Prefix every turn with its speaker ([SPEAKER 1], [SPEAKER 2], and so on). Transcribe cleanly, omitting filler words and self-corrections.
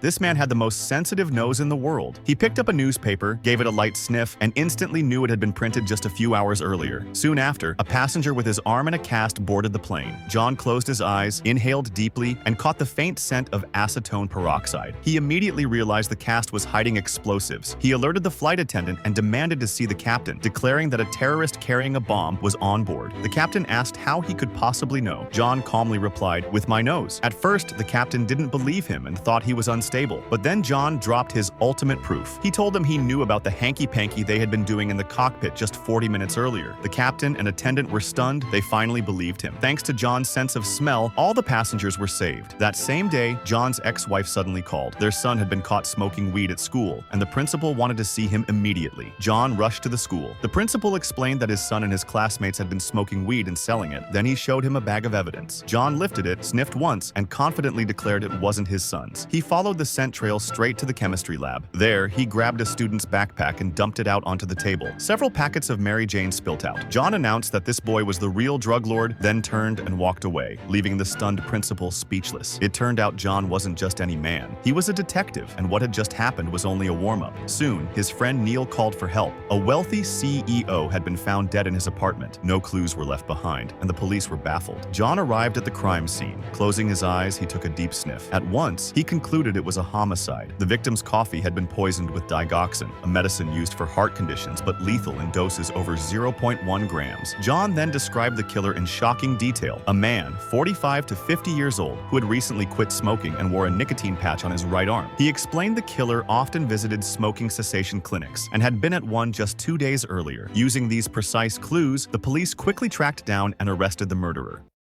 [SPEAKER 1] This man had the most sensitive nose in the world. He picked up a newspaper, gave it a light sniff, and instantly knew it had been printed just a few hours earlier. Soon after, a passenger with his arm in a cast boarded the plane. John closed his eyes, inhaled deeply, and caught the faint scent of acetone peroxide. He immediately realized the cast was hiding explosives. He alerted the flight attendant and demanded to see the captain, declaring that a terrorist carrying a bomb was on board. The captain asked how he could possibly know. John calmly replied, "With my nose." At first, the captain didn't believe him and thought he was unstable. But then John dropped his ultimate proof. He told them he knew about the hanky-panky they had been doing in the cockpit just 40 minutes earlier. The captain and attendant were stunned. They finally believed him. Thanks to John's sense of smell, all the passengers were saved. That same day, John's ex-wife suddenly called. Their son had been caught smoking weed at school, and the principal wanted to see him immediately. John rushed to the school. The principal explained that his son and his classmates had been smoking weed and selling it. Then he showed him a bag of evidence. John lifted it, sniffed once, and confidently declared it wasn't his son's. He followed the scent trail straight to the chemistry lab. There, he grabbed a student's backpack and dumped it out onto the table. Several packets of Mary Jane spilt out. John announced that this boy was the real drug lord, then turned and walked away, leaving the stunned principal speechless. It turned out John wasn't just any man. He was a detective, and what had just happened was only a warm-up. Soon, his friend Neil called for help. A wealthy CEO had been found dead in his apartment. No clues were left behind, and the police were baffled. John arrived at the crime scene. Closing his eyes, he took a deep sniff. At once, he concluded it was a homicide. The victim's coffee had been poisoned with digoxin, a medicine used for heart conditions but lethal in doses over 0.1 grams. John then described the killer in shocking detail. A man, 45 to 50 years old, who had recently quit smoking and wore a nicotine patch on his right arm. He explained the killer often visited smoking cessation clinics and had been at one just 2 days earlier. Using these precise clues, the police quickly tracked down and arrested the murderer.